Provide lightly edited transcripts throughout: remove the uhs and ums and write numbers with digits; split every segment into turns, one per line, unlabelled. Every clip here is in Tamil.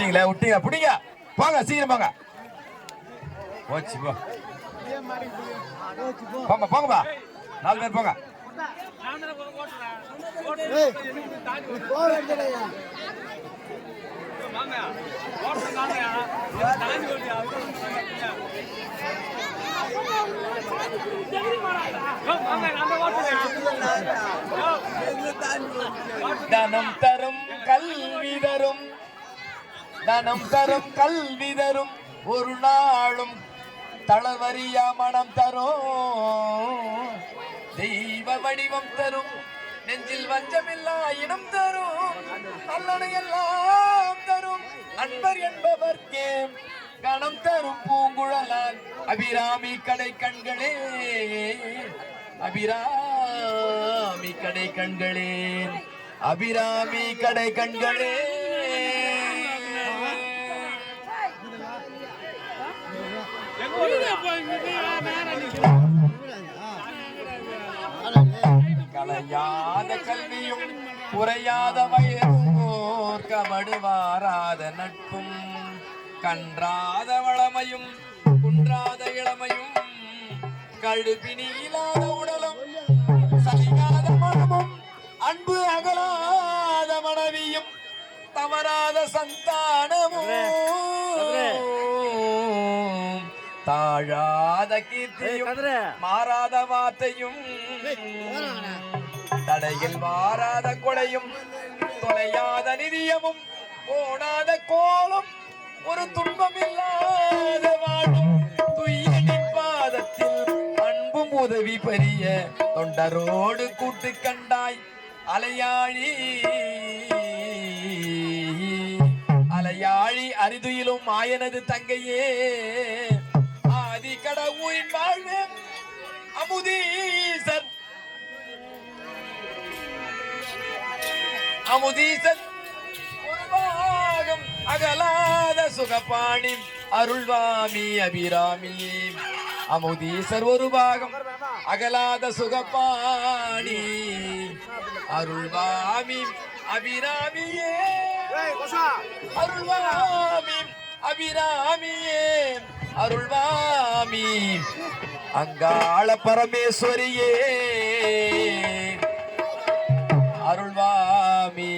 விட்டீங்களே விட்டீங்க பிடிங்க போங்க சீக்கிரம் போங்க போச்சு போங்க போங்கப்பா 4 பேர் போங்க தனம் தரும் கல்வி தரும் தனம் தரும் கல்வி தரும் ஒரு நாளும் தளவரியா மனம் தரும் தெய்வ வடிவம் தரும் நெஞ்சில் வஞ்சமில்லா இனம் தரும் நல்லனை எல்லாம் தரும் அன்பர் என்பவர்க்கே கணம் தரும் பூங்குழலால் அபிராமி கடை கண்களே அபிராமி கடை கண்களே அபிராமி கடை கண்களே கலையாத கல்வியும் குறையாத வயதும் கமடு வாராத நட்பும் கன்றாத வளமையும் குன்றாத இளமையும் கழுபினி இல்லாத உடலும் சலிகாத மனமும் அன்பு அகலாத மனைவியும் தவறாத சந்தானமும் தாழாத கீர்த்தியும் மாறாத வார்த்தையும் தடையில் மாறாத கொடையும் தொலையாத நிதியமும் ஓடாத கோலம் ஒரு துன்பம் இல்லாத வாழும் துய்யனின் பாதத்தில் அன்பும் உதவி பரிய தொண்டரோடு கூட்டு கண்டாய் அலையாழி அலையாழி அரிதுயிலும் ஆயனது தங்கையே ஆதி கடவுளின் வாழ்வே அமுதீசன் அமுதீசன் ஒரு பாகம் அகலாத சுகபாணி அருள்வாமி அபிராமி அமுதீசர் ஒரு பாகம் அகலாத சுகபாணி அருள்வாமி அபிராமியே அருள்வாமி அபிராமியே அருள்வாமி அங்காள பரமேஸ்வரியே அருள்வாமி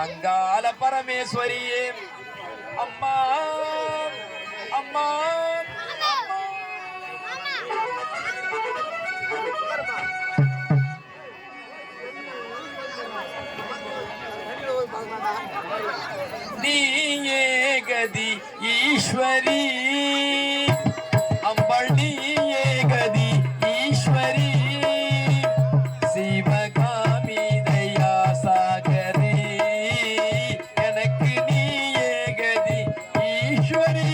அங்காள பரமேஸ்வரியே அம்மா அம்மா நீயே கதி ஈஸ்வரி அம்பாள் நீயே கதி ஈஸ்வரி சிவகாமி தயா சாகரி எனக்கு நீயே கதி ஈஸ்வரி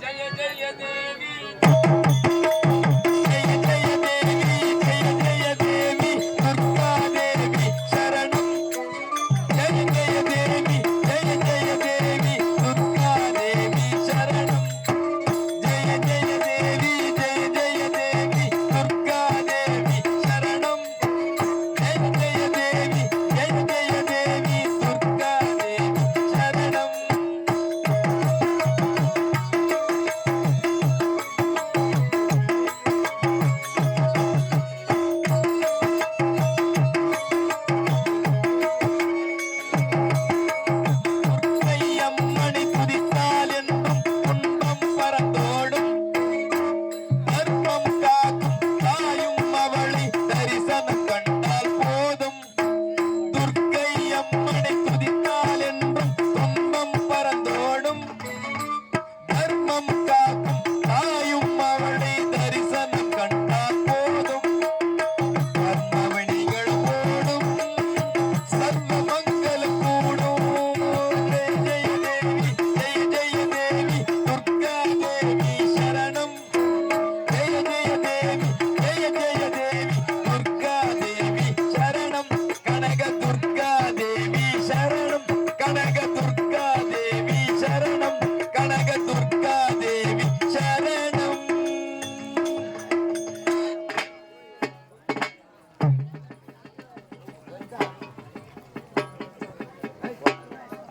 ஜெய ஜெய தேவி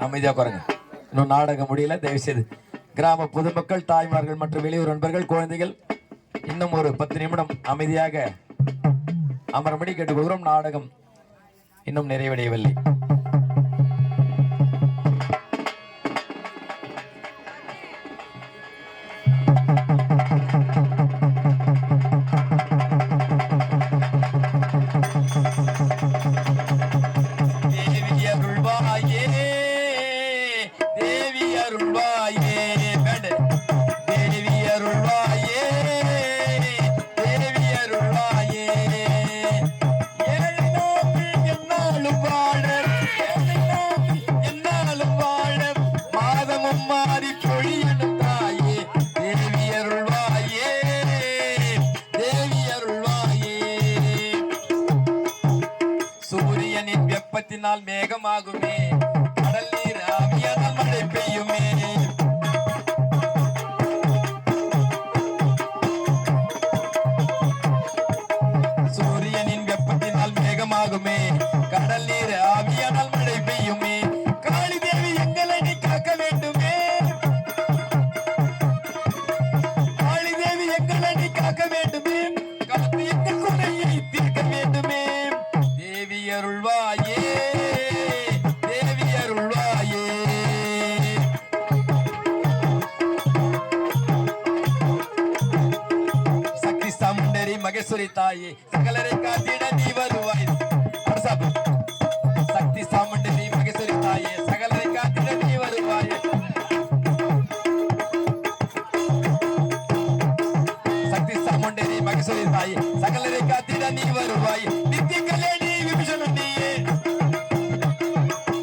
அமைதியா குறைங்க. இன்னும் நாடகம் முடியல. தயவு செய்து கிராம பொதுமக்கள், தாய்மார்கள் மற்றும் வெளியூர் நண்பர்கள், குழந்தைகள் இன்னும் ஒரு 10 நிமிடம் அமைதியாக அமரபடி கேட்டுக்கொள்கிறோம். நாடகம் இன்னும் நிறைவடையவில்லை. வெப்பத்தினால் மேகமாகுமே, கடல் நீர் ஆவியானால் மழை பெய்யுமே. சூரியனின் வெப்பத்தினால் மேகமாகுமே, கடல் நீர் ஆவியானால் மழை பெய்யுமே. காளி தேவி எங்களை நீ காக்க வேண்டுமே, காளி தேவி எங்களை நீ காக்க வேண்டுமே, காத்து எங்கள் குறையை தீர்க்க வேண்டுமே. தேவி அருள்வாயே, தேவி அருள்வாயே. சக்தி சாமுண்டரி மகேஸ்வரி தாயே, சகலரை காத்திட நீ வருவாய். சக்தி சாமுண்டரி மகேஸ்வரி தாயே, சகலரை காத்திட நீ வருவாய். சக்தி சாமுண்டரி மகேஸ்வரி தாயே, சகலரை காத்திட நீ வருவாய். நித்திய கல்யாணி விபீஷண நீயே,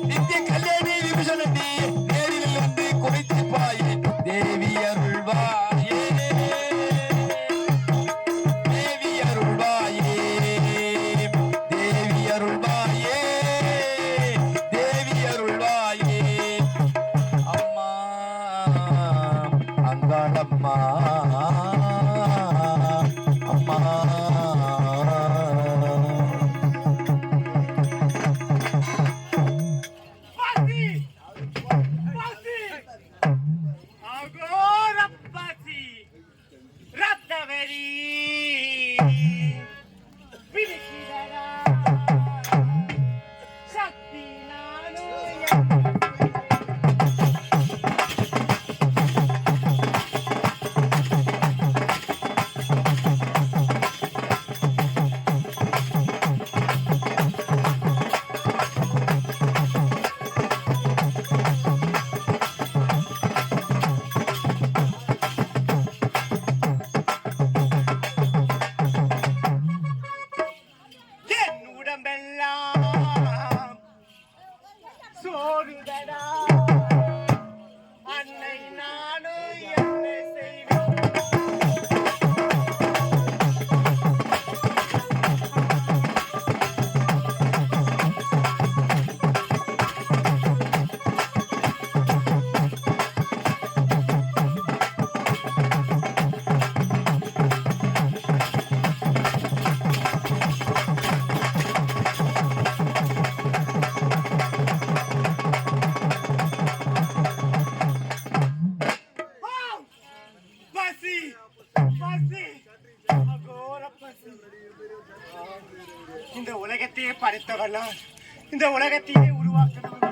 நித்திய கல்யாணி விபீஷண நீயே, நேரில் வந்து குறைத்திருப்பாயே. தேவி அருள்வாயே, தேவி அருள்வாயே, தேவி அருள்வாயே, தேவி அருள்வாயே. அம்மா அங்காளம்மா, அம்மா
படைத்தவன் நான். இந்த உலகத்தையே உருவாக்கினவன்